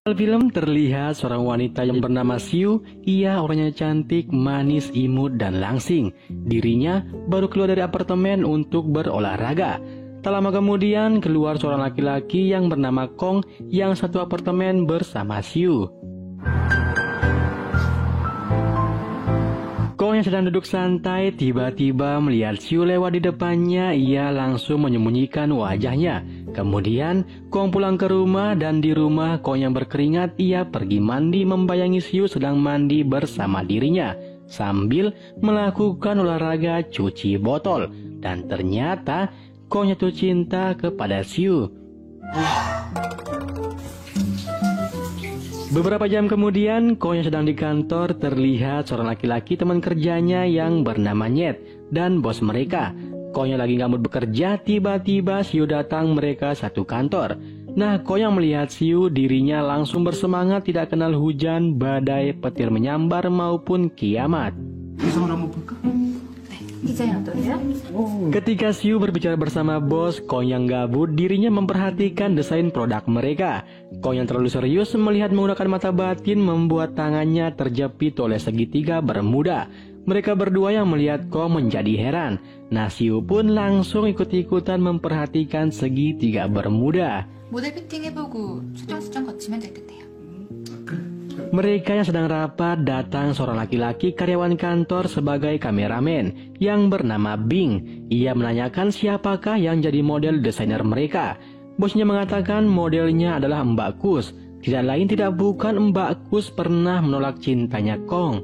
Dalam film terlihat seorang wanita yang bernama Siu. Ia orangnya cantik, manis, imut, dan langsing. Dirinya baru keluar dari apartemen untuk berolahraga. Tak lama kemudian keluar seorang laki-laki yang bernama Kong yang satu apartemen bersama Siu. Kong yang sedang duduk santai tiba-tiba melihat Siu lewat di depannya. Ia langsung menyembunyikan wajahnya. Kemudian Kong pulang ke rumah dan di rumah Kong yang berkeringat ia pergi mandi membayangi Siu sedang mandi bersama dirinya sambil melakukan olahraga cuci botol. Dan ternyata Kong jatuh cinta kepada Siu. Beberapa jam kemudian, Kong yang sedang di kantor terlihat seorang laki-laki teman kerjanya yang bernama Nyet dan bos mereka. Kong yang lagi nggak mood bekerja, tiba-tiba Siu datang mereka satu kantor. Nah, Kong yang melihat Siu, dirinya langsung bersemangat tidak kenal hujan, badai, petir menyambar maupun kiamat. Ketika Siu berbicara bersama bos, Kong yang gabut dirinya memperhatikan desain produk mereka. Kong yang terlalu serius melihat menggunakan mata batin membuat tangannya terjepit oleh segitiga bermuda. Mereka berdua yang melihat Kong menjadi heran. Nah, Siu pun langsung ikut-ikutan memperhatikan segitiga bermuda. 모델 피팅 해보고 수정 거치면 되겠네요. Mereka yang sedang rapat datang seorang laki-laki karyawan kantor sebagai kameramen yang bernama Bing. Ia menanyakan siapakah yang jadi model desainer mereka. Bosnya mengatakan modelnya adalah Mbak Kus. Tidak lain tidak bukan Mbak Kus pernah menolak cintanya Kong.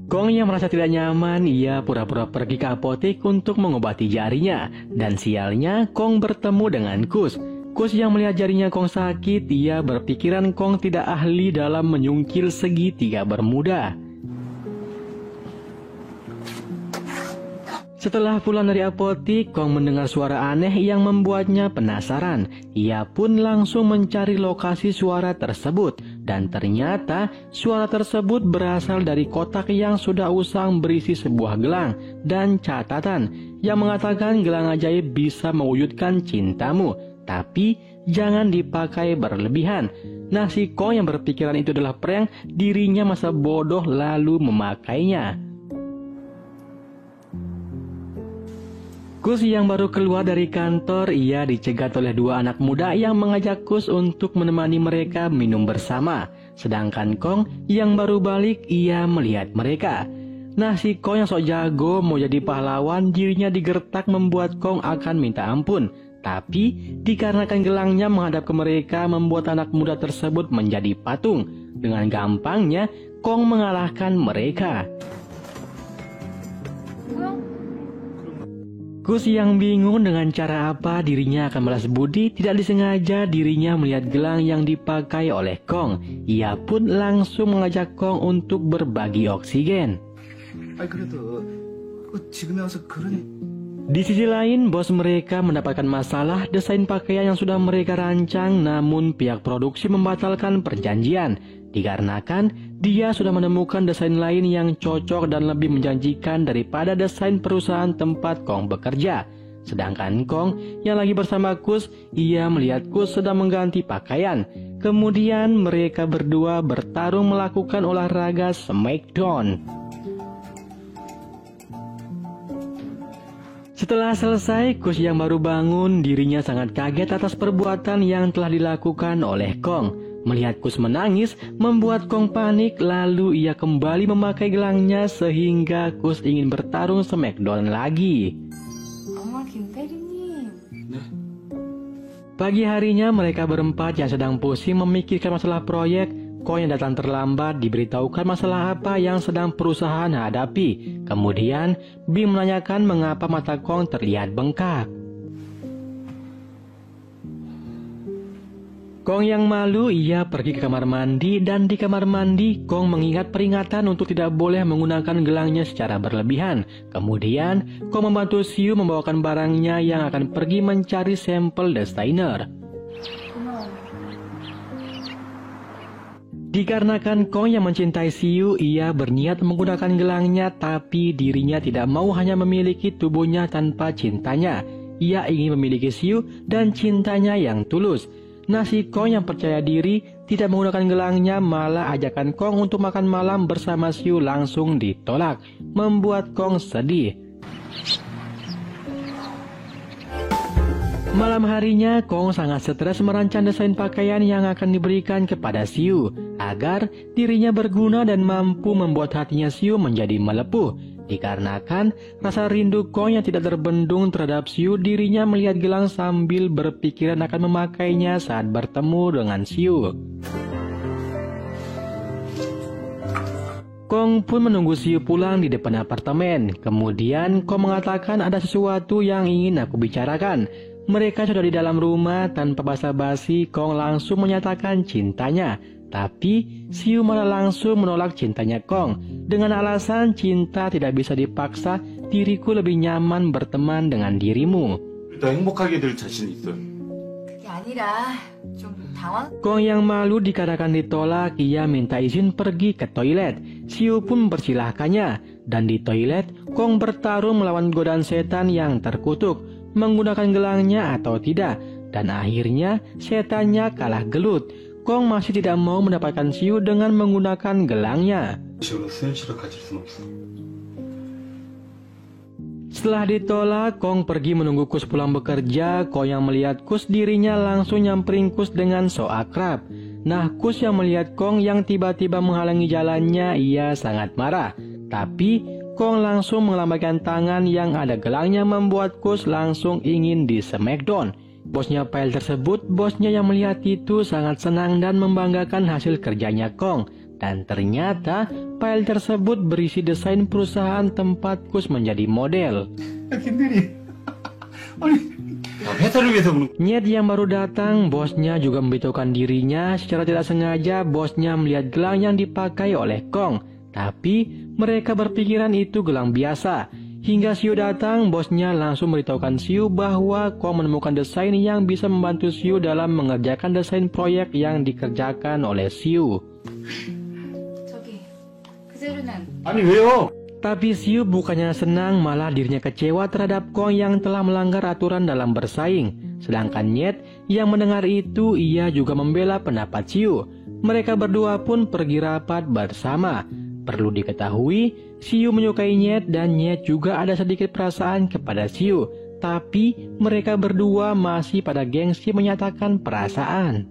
Kong yang merasa tidak nyaman, ia pura-pura pergi ke apotek untuk mengobati jarinya. Dan sialnya Kong bertemu dengan Kus. Kus yang melihat jarinya Kong sakit, ia berpikiran Kong tidak ahli dalam menyungkil segitiga bermuda. Setelah pulang dari apotik, Kong mendengar suara aneh yang membuatnya penasaran. Ia pun langsung mencari lokasi suara tersebut. Dan ternyata suara tersebut berasal dari kotak yang sudah usang berisi sebuah gelang dan catatan yang mengatakan gelang ajaib bisa mewujudkan cintamu. Tapi jangan dipakai berlebihan. Nah, si Kong yang berpikiran itu adalah prank, dirinya masa bodoh lalu memakainya. Kus yang baru keluar dari kantor, ia dicegat oleh dua anak muda yang mengajak Kus untuk menemani mereka minum bersama. Sedangkan Kong yang baru balik, ia melihat mereka. Nah, si Kong yang sok jago mau jadi pahlawan, dirinya digertak membuat Kong akan minta ampun. Tapi dikarenakan gelangnya menghadap ke mereka membuat anak muda tersebut menjadi patung. Dengan gampangnya Kong mengalahkan mereka. Kus yang bingung dengan cara apa dirinya akan balas budi, tidak disengaja dirinya melihat gelang yang dipakai oleh Kong. Ia pun langsung mengajak Kong untuk berbagi oksigen. Di sisi lain, bos mereka mendapatkan masalah desain pakaian yang sudah mereka rancang, namun pihak produksi membatalkan perjanjian. Dikarenakan dia sudah menemukan desain lain yang cocok dan lebih menjanjikan daripada desain perusahaan tempat Kong bekerja. Sedangkan Kong yang lagi bersama Kus, ia melihat Kus sedang mengganti pakaian. Kemudian mereka berdua bertarung melakukan olahraga smackdown. Setelah selesai, Kus yang baru bangun, dirinya sangat kaget atas perbuatan yang telah dilakukan oleh Kong. Melihat Kus menangis, membuat Kong panik, lalu ia kembali memakai gelangnya sehingga Kus ingin bertarung smackdown lagi. Pagi harinya mereka berempat yang sedang pusing memikirkan masalah proyek. Kong yang datang terlambat diberitahukan masalah apa yang sedang perusahaan hadapi. Kemudian Bing menanyakan mengapa mata Kong terlihat bengkak. Kong yang malu, ia pergi ke kamar mandi dan di kamar mandi Kong mengingat peringatan untuk tidak boleh menggunakan gelangnya secara berlebihan. Kemudian Kong membantu Siu membawakan barangnya yang akan pergi mencari sampel desainer. Dikarenakan Kong yang mencintai Siu, ia berniat menggunakan gelangnya, tapi dirinya tidak mau hanya memiliki tubuhnya tanpa cintanya. Ia ingin memiliki Siu dan cintanya yang tulus. Nah, si Kong yang percaya diri tidak menggunakan gelangnya, malah ajakan Kong untuk makan malam bersama Siu langsung ditolak, membuat Kong sedih. Malam harinya, Kong sangat stres merancang desain pakaian yang akan diberikan kepada Siu, agar dirinya berguna dan mampu membuat hatinya Siu menjadi melepuh. Dikarenakan rasa rindu Kong yang tidak terbendung terhadap Siu, dirinya melihat gelang sambil berpikiran akan memakainya saat bertemu dengan Siu. Kong pun menunggu Siu pulang di depan apartemen. Kemudian Kong mengatakan ada sesuatu yang ingin aku bicarakan. Mereka sudah di dalam rumah, tanpa basa-basi Kong langsung menyatakan cintanya. Tapi Siu malah langsung menolak cintanya Kong dengan alasan cinta tidak bisa dipaksa, diriku lebih nyaman berteman dengan dirimu. 더 행복하게 될 자신 있어요. 그게 아니라 좀 당황. Kong yang malu dikarenakan ditolak, ia minta izin pergi ke toilet. Siu pun mempersilahkannya, dan di toilet Kong bertarung melawan godaan setan yang terkutuk, menggunakan gelangnya atau tidak, dan akhirnya setannya kalah gelut. Kong masih tidak mau mendapatkan Siu dengan menggunakan gelangnya. 지금은 수현 씨를 가질 순 없어. Setelah ditolak, Kong pergi menunggu Kus pulang bekerja. Kong yang melihat Kus, dirinya langsung nyamperin Kus dengan so akrab. Nah, Kus yang melihat Kong yang tiba-tiba menghalangi jalannya, ia sangat marah. Tapi Kong langsung melambaikan tangan yang ada gelangnya, membuat Kus langsung ingin di smackdown. Bosnya file tersebut, bosnya yang melihat itu sangat senang dan membanggakan hasil kerjanya Kong. Dan ternyata file tersebut berisi desain perusahaan tempat Kus menjadi model. 회사를 위해서 그런 Nyet yang baru datang, bosnya juga memberitahukan dirinya. Secara tidak sengaja, bosnya melihat gelang yang dipakai oleh Kong. Tapi mereka berpikiran itu gelang biasa. Hingga Siu datang, bosnya langsung memberitahukan Siu bahwa Kong menemukan desain yang bisa membantu Siu dalam mengerjakan desain proyek yang dikerjakan oleh Siu. 저기 그 재료는 아니 왜요? Tapi Siu bukannya senang, malah dirinya kecewa terhadap Kong yang telah melanggar aturan dalam bersaing. Sedangkan Nyet yang mendengar itu, ia juga membela pendapat Siu. Mereka berdua pun pergi rapat bersama. Perlu diketahui, Siu menyukai Nyet dan Nyet juga ada sedikit perasaan kepada Siu. Tapi mereka berdua masih pada gengsi menyatakan perasaan.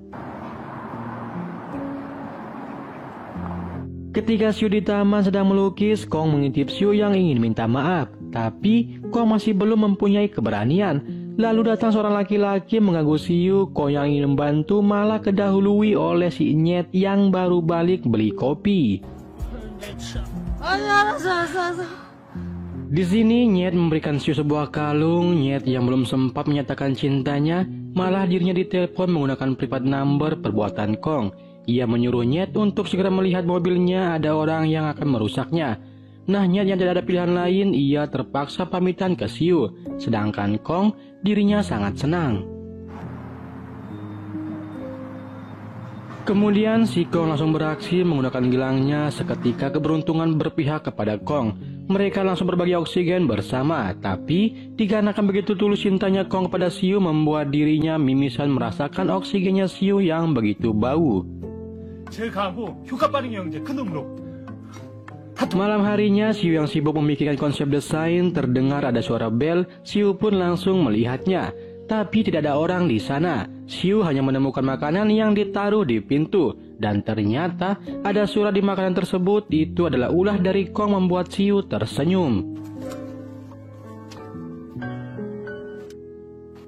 Ketika Siu di taman sedang melukis, Kong mengintip Siu yang ingin minta maaf. Tapi Kong masih belum mempunyai keberanian. Lalu datang seorang laki-laki mengganggu Siu. Kong yang ingin membantu malah kedahului oleh si Nyet yang baru balik beli kopi. Di sini Nyet memberikan Siu sebuah kalung. Nyet yang belum sempat menyatakan cintanya, malah dirinya ditelepon menggunakan private number perbuatan Kong. Ia menyuruh Nyet untuk segera melihat mobilnya, ada orang yang akan merusaknya. Nah, Nyet yang tidak ada pilihan lain, ia terpaksa pamitan ke Siu. Sedangkan Kong, dirinya sangat senang. Kemudian si Kong langsung beraksi menggunakan gelangnya. Seketika keberuntungan berpihak kepada Kong. Mereka langsung berbagi oksigen bersama. Tapi dikarenakan begitu tulus cintanya Kong kepada Siu, membuat dirinya mimisan merasakan oksigennya Siu yang begitu bau. 제일 강하고 효과 반응이 형제 큰 놈으로. Malam harinya, Siu yang sibuk memikirkan konsep desain, terdengar ada suara bel. Siu pun langsung melihatnya. Tapi tidak ada orang di sana. Siu hanya menemukan makanan yang ditaruh di pintu. Dan ternyata ada surat di makanan tersebut. Itu adalah ulah dari Kong, membuat Siu tersenyum.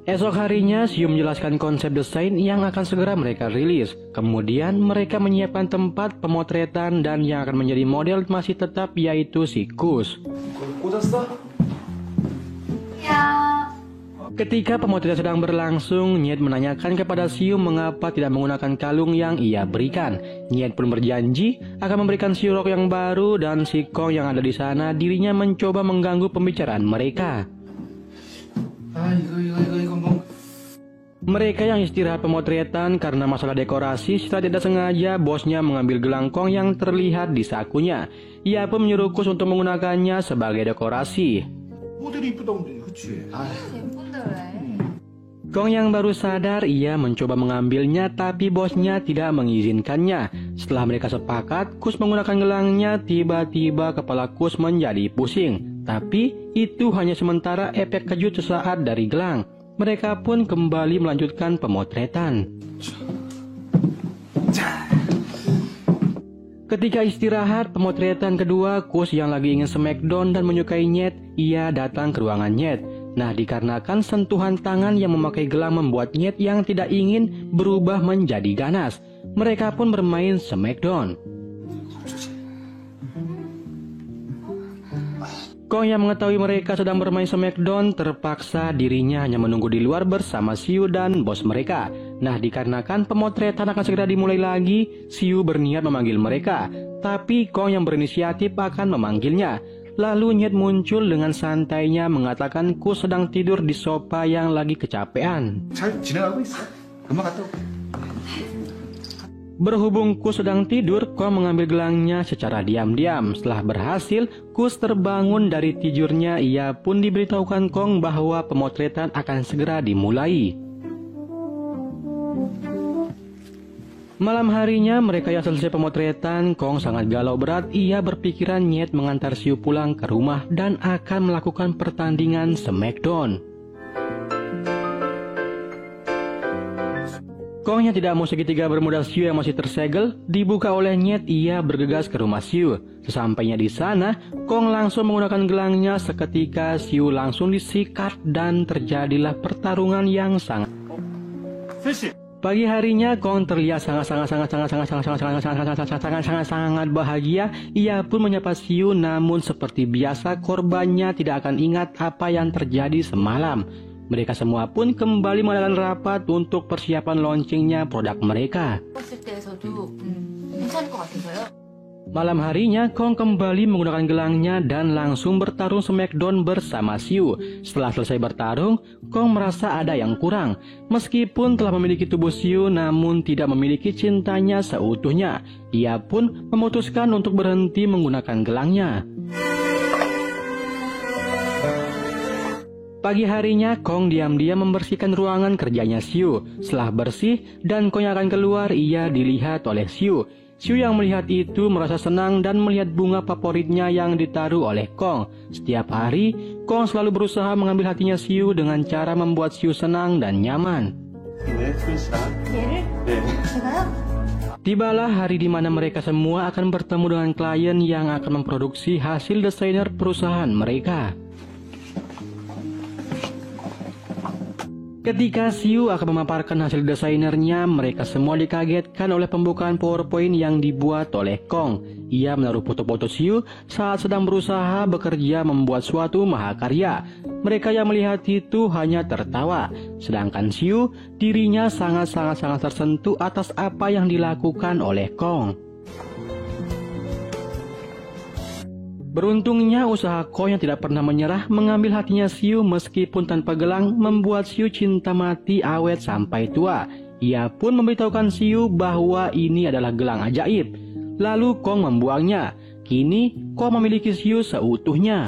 Esok harinya, Siu menjelaskan konsep desain yang akan segera mereka rilis. Kemudian mereka menyiapkan tempat pemotretan dan yang akan menjadi model masih tetap yaitu si Kus. 꽂았어? 야. Ketika pemotretan sedang berlangsung, Nyet menanyakan kepada Siu mengapa tidak menggunakan kalung yang ia berikan. Nyet pun berjanji akan memberikan Siu rok yang baru, dan si Kong yang ada di sana dirinya mencoba mengganggu pembicaraan mereka. 아 이거 뭐 Mereka yang istirahat pemotretan karena masalah dekorasi, setelah tidak sengaja bosnya mengambil gelang Kong yang terlihat di sakunya. Ia pun menyuruh Kus untuk menggunakannya sebagai dekorasi. 모델이 이쁘다고 그러니, 그치? 예쁜데 왜? Kong yang baru sadar, ia mencoba mengambilnya tapi bosnya tidak mengizinkannya. Setelah mereka sepakat, Kus menggunakan gelangnya, tiba-tiba kepala Kus menjadi pusing. Tapi itu hanya sementara efek kejut sesaat dari gelang. Mereka pun kembali melanjutkan pemotretan. Ketika istirahat pemotretan kedua, Kus yang lagi ingin smackdown dan menyukai Nyet, ia datang ke ruangan Nyet. Nah, dikarenakan sentuhan tangan yang memakai gelang membuat Nyet yang tidak ingin berubah menjadi ganas. Mereka pun bermain smackdown. Kong yang mengetahui mereka sedang bermain smackdown terpaksa dirinya hanya menunggu di luar bersama Siu dan bos mereka. Nah, dikarenakan pemotretan akan segera dimulai lagi, Siu berniat memanggil mereka. Tapi Kong yang berinisiatif akan memanggilnya. Lalu Nyet muncul dengan santainya mengatakan Kus sedang tidur di sofa yang lagi kecapean. 잘 지내가고 있어. 금방 갔다 올게. Berhubung Kus sedang tidur, Kong mengambil gelangnya secara diam-diam. Setelah berhasil, Kus terbangun dari tidurnya. Ia pun diberitahukan Kong bahwa pemotretan akan segera dimulai. Malam harinya mereka yang selesai pemotretan, Kong sangat galau berat. Ia berpikiran Nyet mengantar Siu pulang ke rumah dan akan melakukan pertandingan smackdown. Kong yang tidak mau segitiga bermodal Siu yang masih tersegel dibuka oleh Nyet. Ia bergegas ke rumah Siu. Sesampainya di sana, Kong langsung menggunakan gelangnya. Seketika Siu langsung disikat dan terjadilah pertarungan yang sangat. Pagi harinya Kong terlihat sangat bahagia. Ia pun menyapa Siu, namun seperti biasa korbannya tidak akan ingat apa yang terjadi semalam. Mereka semua pun kembali mengadakan rapat untuk persiapan launchingnya produk mereka. 봤을 때에서도 괜찮을 것 같아서요. Malam harinya, Kong kembali menggunakan gelangnya dan langsung bertarung smackdown bersama Siu. Setelah selesai bertarung, Kong merasa ada yang kurang. Meskipun telah memiliki tubuh Siu, namun tidak memiliki cintanya seutuhnya. Ia pun memutuskan untuk berhenti menggunakan gelangnya. Pagi harinya, Kong diam-diam membersihkan ruangan kerjanya Siu. Setelah bersih dan Kong yang akan keluar, ia dilihat oleh Siu. Siu yang melihat itu merasa senang dan melihat bunga favoritnya yang ditaruh oleh Kong. Setiap hari, Kong selalu berusaha mengambil hatinya Siu dengan cara membuat Siu senang dan nyaman. 네, 수고했어. 얘를? 네. 제가요? Tibalah hari di mana mereka semua akan bertemu dengan klien yang akan memproduksi hasil desainer perusahaan mereka. Ketika Siu akan memaparkan hasil desainernya, mereka semua dikagetkan oleh pembukaan PowerPoint yang dibuat oleh Kong. Ia menaruh foto-foto Siu saat sedang berusaha bekerja membuat suatu mahakarya. Mereka yang melihat itu hanya tertawa. Sedangkan Siu, dirinya sangat tersentuh atas apa yang dilakukan oleh Kong. Beruntungnya usaha Kong yang tidak pernah menyerah mengambil hatinya Siu meskipun tanpa gelang membuat Siu cinta mati awet sampai tua. Ia pun memberitahukan Siu bahwa ini adalah gelang ajaib. Lalu Kong membuangnya. Kini Kong memiliki Siu seutuhnya.